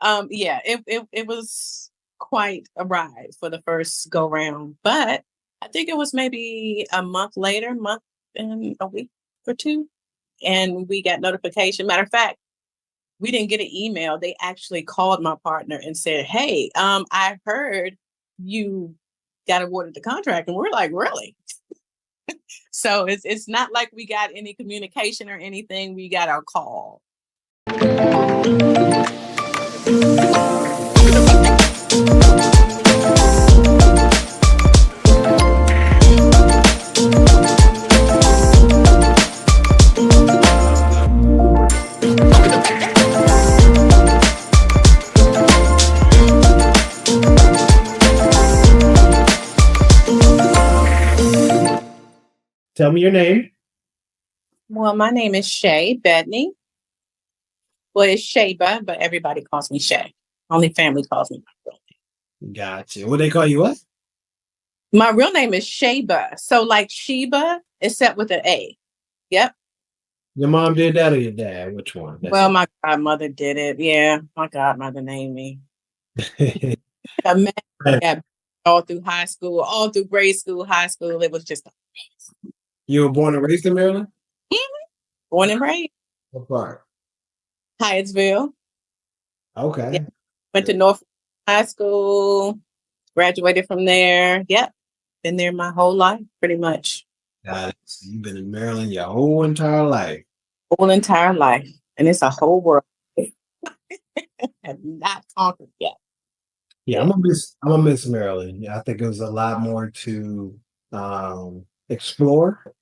Yeah, it was quite a ride for the first go round, but I think it was maybe a month later, month and a week or two, and we got notification. Matter of fact, we didn't get an email. They actually called my partner and said, "Hey, I heard you got awarded the contract," and we're like, "Really?" So it's not like we got any communication or anything. We got our call. Tell me your name. Well, my name is Shay Bettany. Well, it's Shayba, but everybody calls me Shay. Only family calls me my real Gotcha. What they call you? What? name. My real name is Shayba. So like Sheba, except with an A. Yep. Your mom did that or your dad? Which one? That's Well, my godmother did it. Yeah, my godmother named me. A man, yeah, all through high school, all through grade school, high school. It was just You were born and raised in Maryland? born and raised. What part? Hyattsville. Yeah. Okay. Went to North High School, graduated from there. Yep. Been there my whole life, pretty much. Got it. So you've been in Maryland your whole entire life. Whole entire life. And it's a whole world. Have not conquered yet. Yeah, I'm gonna miss Maryland. Yeah, I think it was a lot more to explore.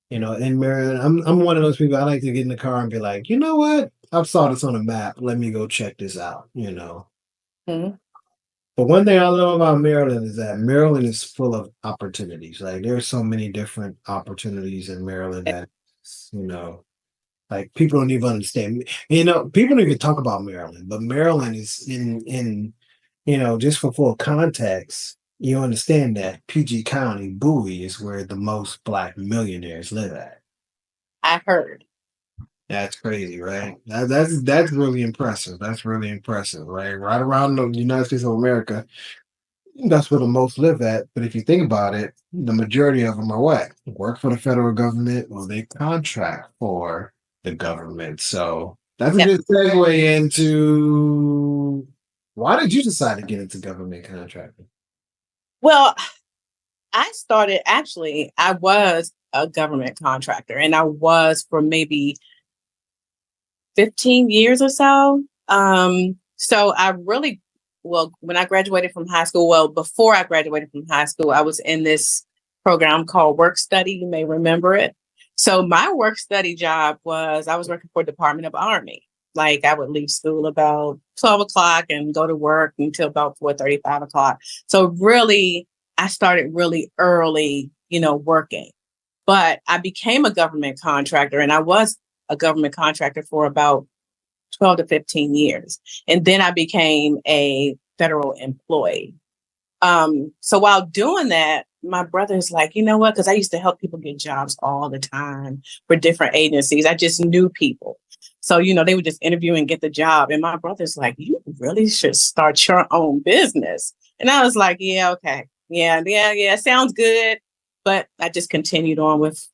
In Maryland, I'm one of those people. I like to get in the car and be like, you know what? I saw this on a map. Let me go check this out. Mhm. But one thing I love about Maryland is that Maryland is full of opportunities. Like there's so many different opportunities in Maryland that you know, like people don't even understand. People don't even talk about Maryland, but Maryland is in just for full context, you understand that PG County, Bowie, is where the most Black millionaires live at. I heard. That's crazy, right? That's really impressive. That's really impressive, right? Right around the United States of America, that's where the most live at. But if you think about it, the majority of them are what? Work for the federal government or they contract for the government. So that's a Yep. good segue into why did you decide to get into government contracting? Well, I was a government contractor and I was for maybe 15 years or so. So I really, well, when I graduated from high school, well, before I graduated from high school, I was in this program called Work Study. You may remember it. So my work study job was I was working for Department of Army. Like I would leave school about 12 o'clock and go to work until about 4:30, 5 o'clock. So really, I started really early, working. But I became a government contractor and I was a government contractor for about 12 to 15 years. And then I became a federal employee. So while doing that, my brother's like, you know what? Because I used to help people get jobs all the time for different agencies. I just knew people. So, they would just interview and get the job. And my brother's like, you really should start your own business. And I was like, yeah, okay. Yeah. Sounds good. But I just continued on with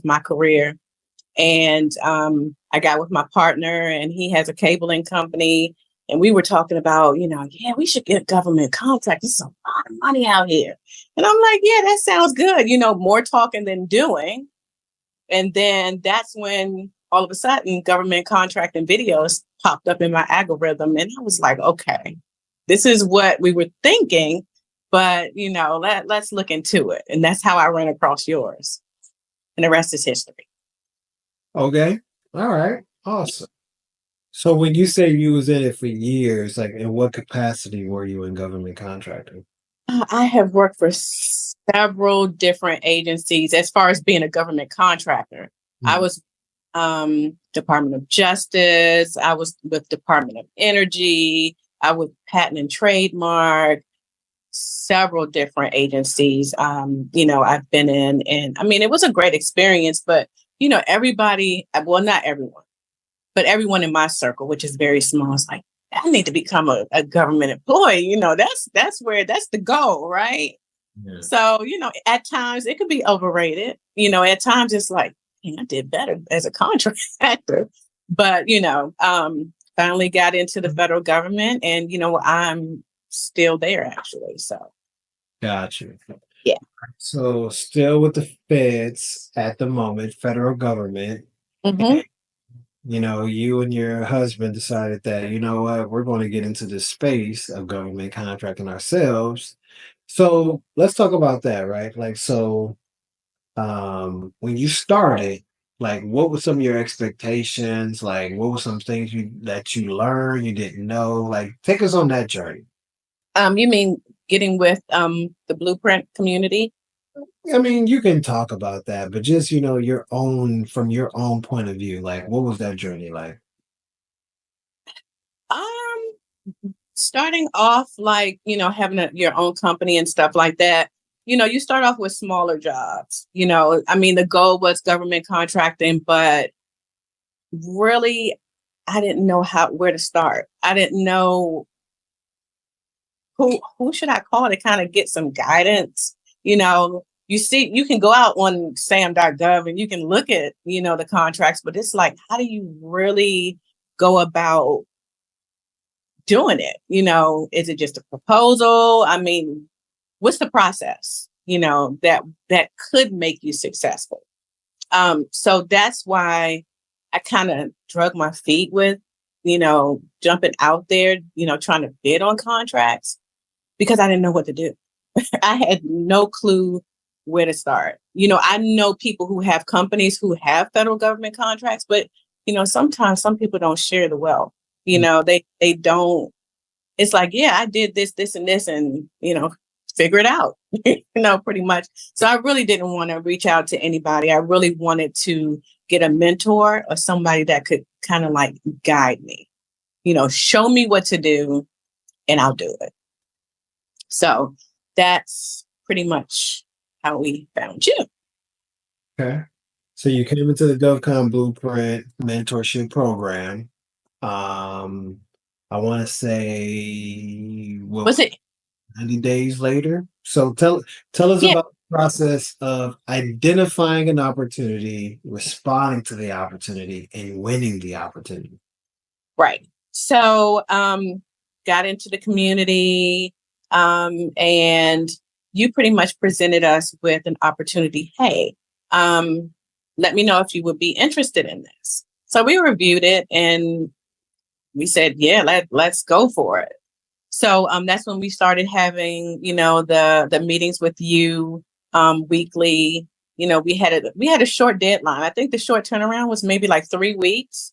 my career. And I got with my partner, and he has a cabling company. And we were talking about, yeah, we should get government contract. There's a lot of money out here. And I'm like, yeah, that sounds good. More talking than doing. And then that's when all of a sudden government contracting videos popped up in my algorithm. And I was like, okay, this is what we were thinking. But, let's look into it. And that's how I ran across yours. And the rest is history. Okay. All right. Awesome. So when you say you was in it for years, like in what capacity were you in government contracting? I have worked for several different agencies as far as being a government contractor. I was Department of Justice. I was with Department of Energy. I was Patent and Trademark, several different agencies, I've been in. And I mean, it was a great experience, but, everybody, well, not everyone, but everyone in my circle, which is very small, is like, I need to become a government employee. That's the goal, right? Yeah. So, at times it could be overrated. At times it's like, "Man, I did better as a contractor." But, finally got into the federal government and, I'm still there actually. So, Got you. yeah. So still with the feds at the moment, federal government. Hmm. You and your husband decided that, you know what, we're going to get into this space of government contracting ourselves. So let's talk about that, right? Like, so when you started, like, what were some of your expectations? Like, what were some things that you learned you didn't know? Like, take us on that journey. You mean getting with the Blueprint community? I mean, you can talk about that, but just, your own, from your own point of view, like, what was that journey like? Um, Starting off like, having your own company and stuff like that, you start off with smaller jobs. I mean, the goal was government contracting, but really, I didn't know where to start. I didn't know who should I call to kind of get some guidance. You can go out on SAM.gov and you can look at, the contracts, but it's like, how do you really go about doing it? Is it just a proposal? I mean, what's the process, that could make you successful? So that's why I kind of drug my feet with, jumping out there, trying to bid on contracts because I didn't know what to do. I had no clue where to start. I know people who have companies who have federal government contracts, but sometimes some people don't share the wealth. They don't. It's like, yeah, I did this, and this, and figure it out. Pretty much. So I really didn't want to reach out to anybody. I really wanted to get a mentor or somebody that could kind of like guide me. Show me what to do, and I'll do it. So that's pretty much how we found you. Okay. So you came into the GovCon Blueprint mentorship program. Um, I want to say, what, Was it? 90 days later? So tell us Yeah, about the process of identifying an opportunity, responding to the opportunity, and winning the opportunity. right. So got into the community, and you pretty much presented us with an opportunity. Hey, let me know if you would be interested in this. So we reviewed it and we said, yeah, let's go for it. So that's when we started having, the meetings with you weekly. We had a short deadline. I think the short turnaround was maybe like 3 weeks.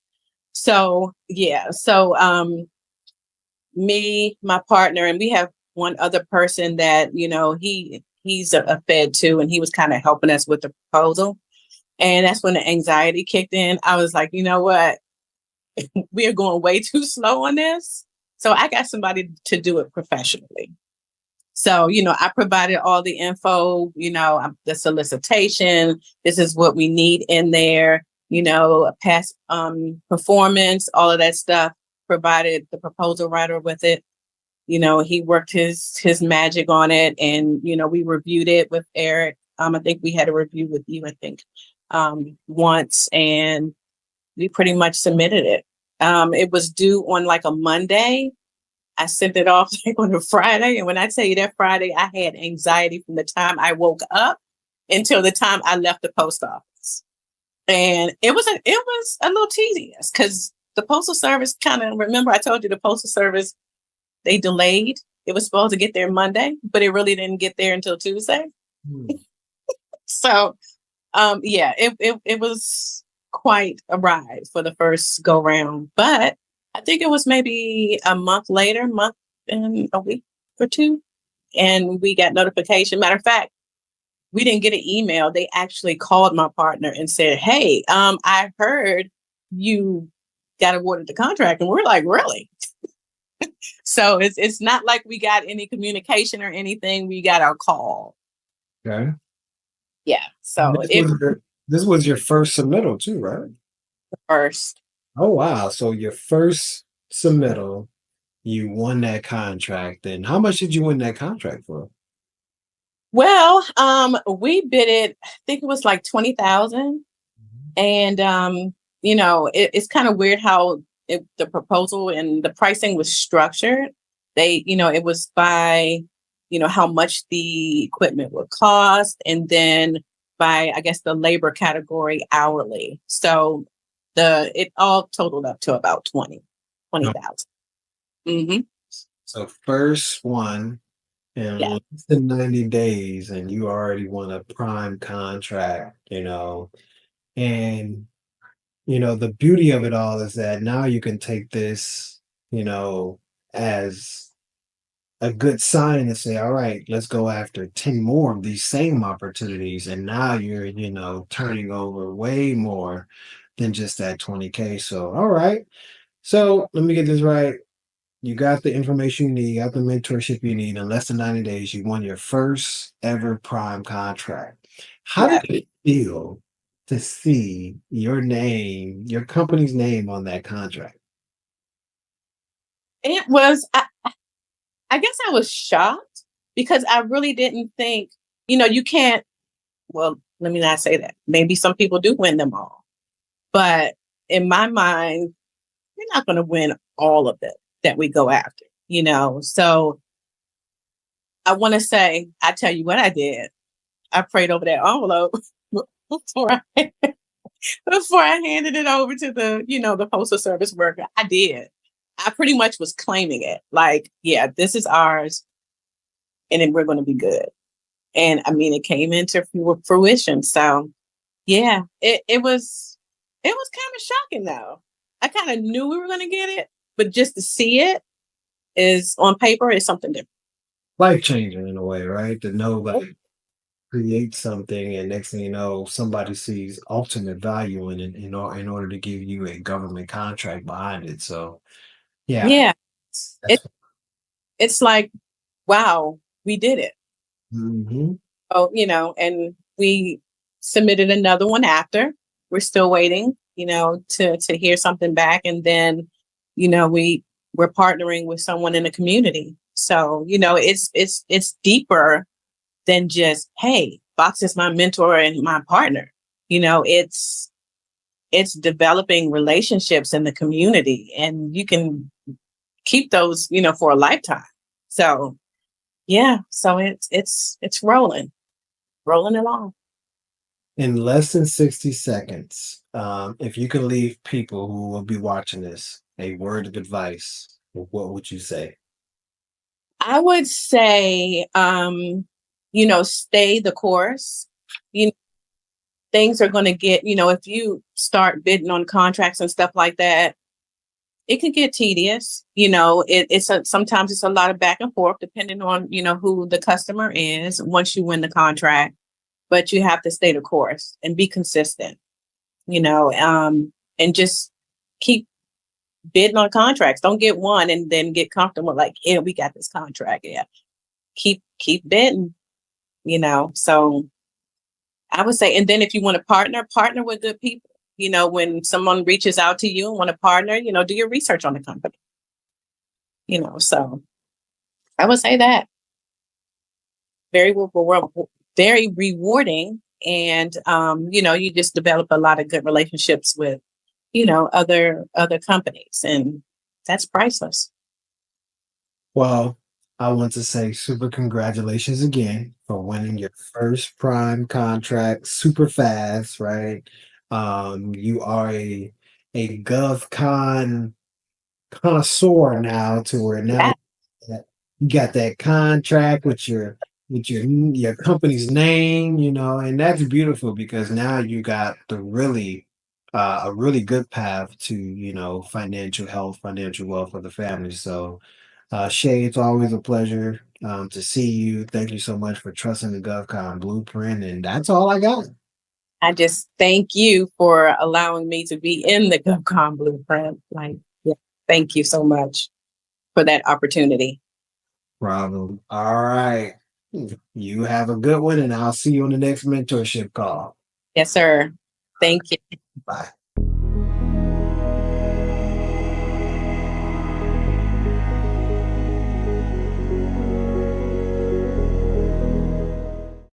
So yeah. So me, my partner, and we have one other person that, he's a Fed too, and he was kind of helping us with the proposal. And that's when the anxiety kicked in. I was like, you know what? We are going way too slow on this. So I got somebody to do it professionally. So, I provided all the info, the solicitation. This is what we need in there, past performance, all of that stuff. Provided the proposal writer with it. He worked his magic on it, and we reviewed it with Eric. I think we had a review with you, I think, once, and we pretty much submitted it. It was due on like a Monday. I sent it off like on a Friday. And when I tell you that Friday, I had anxiety from the time I woke up until the time I left the post office. And it was a little tedious because the Postal Service remember I told you the Postal Service, they delayed. It was supposed to get there Monday, but it really didn't get there until Tuesday. Hmm. So yeah, it was quite a ride for the first go round, but I think it was maybe a month later, month and a week or two, and we got notification. Matter of fact, we didn't get an email. They actually called my partner and said, "Hey, I heard you got awarded the contract," and we're like, "Really?" So it's not like we got any communication or anything. We got our call. Okay. Yeah. And So it was this was your first submittal too, right? the first. Oh wow. So your first submittal. you won that contract. And how much did you win that contract for? Well, we bid it, I think it was like 20,000. And it's kind of weird how the proposal and the pricing was structured. It was by, how much the equipment would cost, and then by, I guess, the labor category hourly. So it all totaled up to about 20,000. Mm-hmm. So first one in Yeah. less than 90 days, and you already won a prime contract, and the beauty of it all is that now you can take this, as a good sign and say, all right, let's go after 10 more of these same opportunities. And now you're, turning over way more than just that 20K. So, all right. So let me get this right. You got the information you need, you got the mentorship you need. In less than 90 days, you won your first ever prime contract. How Yeah. did it feel to see your name, your company's name on that contract? It was, I guess I was shocked because I really didn't think, you can't, well, let me not say that. Maybe some people do win them all. But in my mind, you're not going to win all of it that we go after. So I want to say, I tell you what I did. I prayed over that envelope before I, before I handed it over to the postal service worker. I did. I pretty much was claiming it. Like, yeah, this is ours, and then we're going to be good. And I mean, it came into fruition. So yeah, it was kind of shocking though. I kind of knew we were going to get it, but just to see it is on paper is something different. Life changing in a way, right? To know like create something and next thing you know, somebody sees ultimate value in it in order to give you a government contract behind it. So yeah, Yeah, it that's it's like, wow, we did it. mhm. Oh, and we submitted another one after. We're still waiting, to hear something back, and then, we're partnering with someone in the community. So, it's deeper than just, hey, Fox is my mentor and my partner. It's developing relationships in the community, and you can keep those, for a lifetime. So yeah, so it's rolling along. In less than 60 seconds, if you could leave people who will be watching this a word of advice, what would you say? I would say, stay the course. You Things are going to get, if you start bidding on contracts and stuff like that, it can get tedious. Sometimes it's a lot of back and forth depending on, who the customer is once you win the contract, but you have to stay the course and be consistent, and just keep bidding on contracts. Don't get one and then get comfortable. Like, yeah, we got this contract. Yeah. Keep bidding, So I would say, and then if you want to partner with good people. When someone reaches out to you and want to partner, do your research on the company. So I would say that very very rewarding, and you just develop a lot of good relationships with other companies, and that's priceless. Well, I want to say super congratulations again for winning your first prime contract super fast, right? You are a GovCon connoisseur now to where now Yeah, that you got that contract with your company's name, and that's beautiful because now you got a really good path to financial health, financial wealth for the family. So, Shay, it's always a pleasure to see you. Thank you so much for trusting the GovCon blueprint, and that's all I got. I just thank you for allowing me to be in the GovCon blueprint. Like, yeah, thank you so much for that opportunity. Problem. All right. You have a good one, and I'll see you on the next mentorship call. Yes, sir. Thank you. Bye.